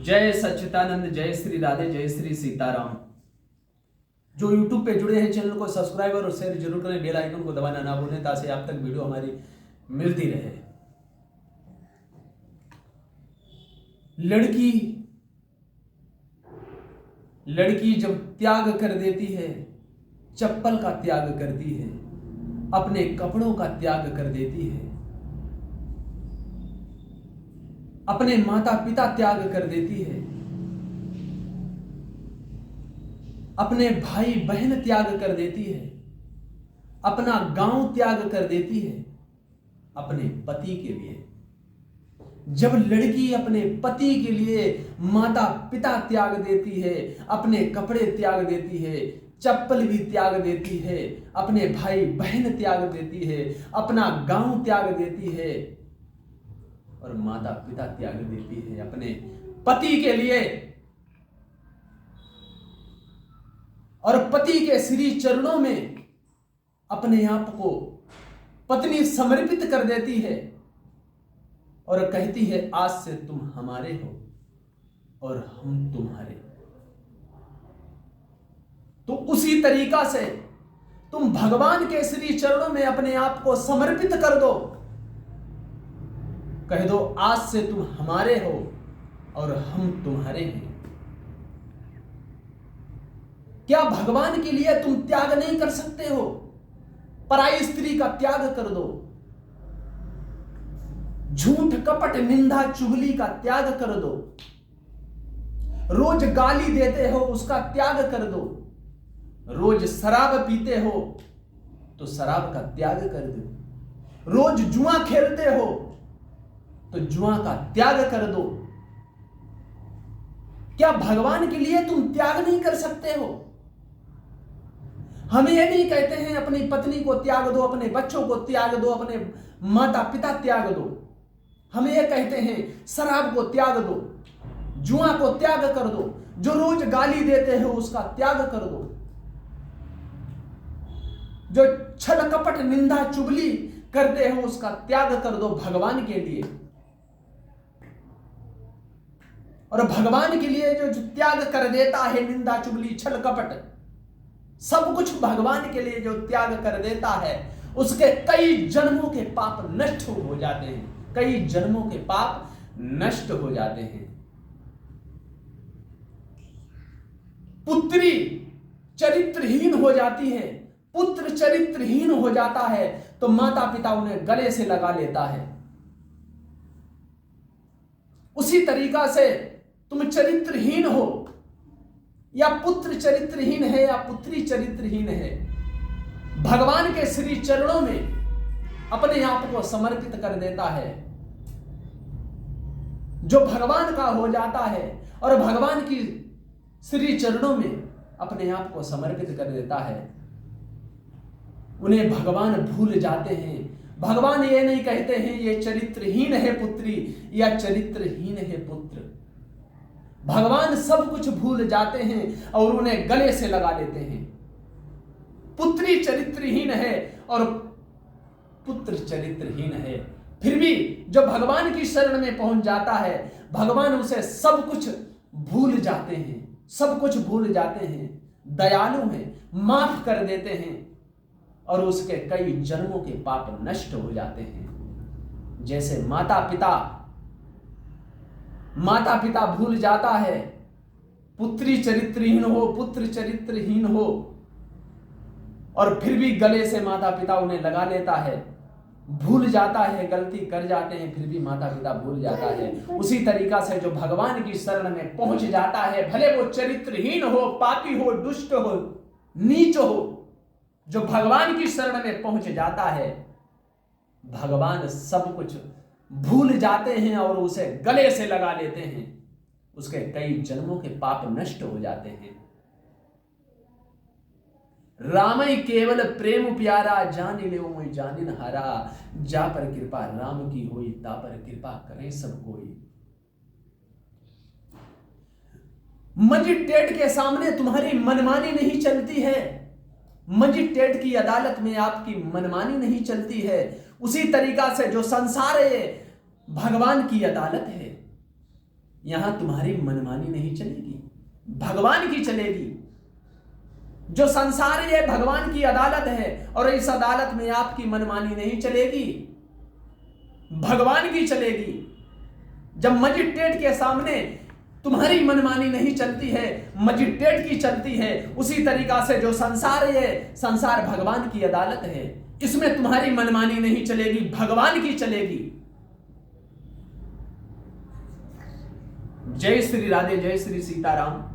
जय सच्चिदानंद, जय श्री राधे, जय श्री सीताराम। जो YouTube पे जुड़े हैं चैनल को सब्सक्राइब और शेयर जरूर करें, बेल आइकन को दबाना ना भूलें ताकि आप तक वीडियो हमारी मिलती रहे। लड़की जब त्याग कर देती है, चप्पल का त्याग करती है, अपने कपड़ों का त्याग कर देती है, अपने माता पिता त्याग कर देती है, अपने भाई बहन त्याग कर देती है, अपना गांव त्याग कर देती है अपने पति के लिए। जब लड़की अपने पति के लिए माता पिता त्याग देती है, अपने कपड़े त्याग देती है, चप्पल भी त्याग देती है, अपने भाई बहन त्याग देती है, अपना गांव त्याग देती है और माता पिता त्याग देती है अपने पति के लिए, और पति के श्री चरणों में अपने आप को पत्नी समर्पित कर देती है और कहती है आज से तुम हमारे हो और हम तुम्हारे। तो उसी तरीका से तुम भगवान के श्री चरणों में अपने आप को समर्पित कर दो, कह दो आज से तुम हमारे हो और हम तुम्हारे हैं। क्या भगवान के लिए तुम त्याग नहीं कर सकते हो? पराई स्त्री का त्याग कर दो, झूठ कपट निंदा चुगली का त्याग कर दो, रोज गाली देते हो उसका त्याग कर दो, रोज शराब पीते हो तो शराब का त्याग कर दो, रोज जुआ खेलते हो तो जुआ का त्याग कर दो। क्या भगवान के लिए तुम त्याग नहीं कर सकते हो? हम ये नहीं कहते हैं अपनी पत्नी को त्याग दो, अपने बच्चों को त्याग दो, अपने माता पिता त्याग दो। हम ये कहते हैं शराब को त्याग दो, जुआ को त्याग कर दो, जो रोज गाली देते हो उसका त्याग कर दो, जो छल कपट निंदा चुगली करते हो उसका त्याग कर दो भगवान के लिए। और भगवान के लिए जो त्याग कर देता है, निंदा चुगली छल कपट सब कुछ भगवान के लिए जो त्याग कर देता है, उसके कई जन्मों के पाप नष्ट हो जाते हैं, कई जन्मों के पाप नष्ट हो जाते हैं। पुत्री चरित्रहीन हो जाती है, पुत्र चरित्रहीन हो जाता है तो माता पिता उन्हें गले से लगा लेता है। उसी तरीका से तुम चरित्रहीन हो, या पुत्र चरित्रहीन है या पुत्री चरित्रहीन है, भगवान के श्री चरणों में अपने आप को समर्पित कर देता है, जो भगवान का हो जाता है और भगवान की श्री चरणों में अपने आप को समर्पित कर देता है, उन्हें भगवान भूल जाते हैं। भगवान ये नहीं कहते हैं ये चरित्रहीन है पुत्री या चरित्रहीन है पुत्र। भगवान सब कुछ भूल जाते हैं और उन्हें गले से लगा लेते हैं। पुत्री चरित्रहीन है और पुत्र चरित्रहीन है, फिर भी जो भगवान की शरण में पहुंच जाता है, भगवान उसे सब कुछ भूल जाते हैं, सब कुछ भूल जाते हैं, दयालु हैं, माफ कर देते हैं और उसके कई जन्मों के पाप नष्ट हो जाते हैं। जैसे माता पिता भूल जाता है, पुत्री चरित्रहीन हो, पुत्र चरित्रहीन हो और फिर भी गले से माता पिता उन्हें लगा लेता है, भूल जाता है, गलती कर जाते हैं फिर भी माता पिता भूल जाता है। उसी तरीका से जो भगवान की शरण में पहुंच जाता है, भले वो चरित्रहीन हो, पापी हो, दुष्ट हो, नीच हो, जो भगवान की शरण में पहुंच जाता है, भगवान सब कुछ भूल जाते हैं और उसे गले से लगा लेते हैं, उसके कई जन्मों के पाप नष्ट हो जाते हैं। रामई केवल प्रेम प्यारा, जानी ले मोई जानिन हारा, जा पर कृपा राम की होई, ता पर कृपा करे सब कोई। मजिस्ट्रेट के सामने तुम्हारी मनमानी नहीं चलती है, मजिस्ट्रेट की अदालत में आपकी मनमानी नहीं चलती है। उसी तरीका से जो संसार है भगवान की अदालत है, यहां तुम्हारी मनमानी नहीं चलेगी, भगवान की चलेगी। जो संसार है भगवान की अदालत है, और इस अदालत में आपकी मनमानी नहीं चलेगी, भगवान की चलेगी। जब मजिस्ट्रेट के सामने तुम्हारी मनमानी नहीं चलती है, मजिस्ट्रेट की चलती है, उसी तरीका से जो संसार है, संसार भगवान की अदालत है, इसमें तुम्हारी मनमानी नहीं चलेगी, भगवान की चलेगी। जय श्री राधे, जय श्री सीताराम।